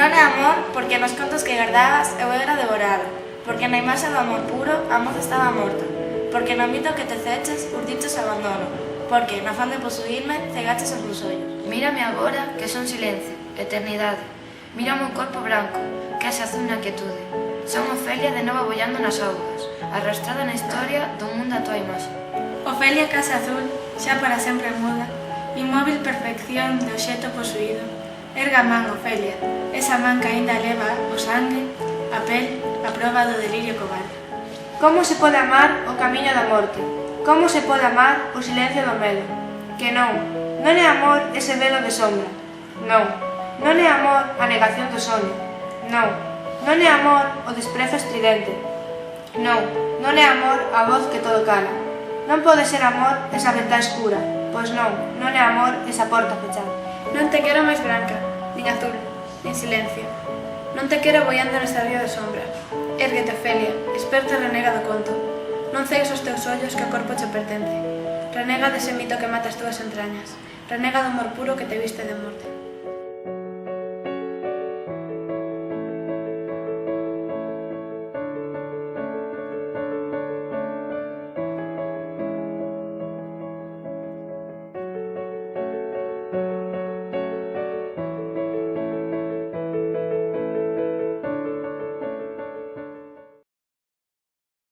Non é amor porque nos contos que gardabas eu era devorada, porque na imaxe do amor puro a moza estaba morta, porque no mito que te ceches urdiches abandono, porque, no afán de posuirme, cegaches os meus ollos. Mírame agora, que son silencio, eternidade. Mira o meu corpo branco, que é azul na quietude. Son Ofelia de novo bollando nas augas, arrastrada na historia do mundo a tua imaxe. Ofelia casa azul, xa para sempre muda, inmóvil perfección de obxeto posuído. Erga a man, Ofelia, esa man que aínda leva o sangue, a pel, a proba do delirio cobarde. Como se pode amar o camiño da morte? Como se pode amar o silencio do medo? Que non é amor ese velo de sombra. Non é amor a negación do soño. Non é amor o desprezo estridente. Non é amor a voz que todo cala. Non pode ser amor esa ventá escura, pois non é amor esa porta fechada. Non te quero máis branca, nin azul, nin silencio. Non te quero boiando nesta río de sombra. Érguete, Ofelia, esperta e renega do conto. Non cegues os teus ollos que o corpo che pertence. Renega dese mito que mata as túas entrañas. Renega do amor puro que te viste de morte.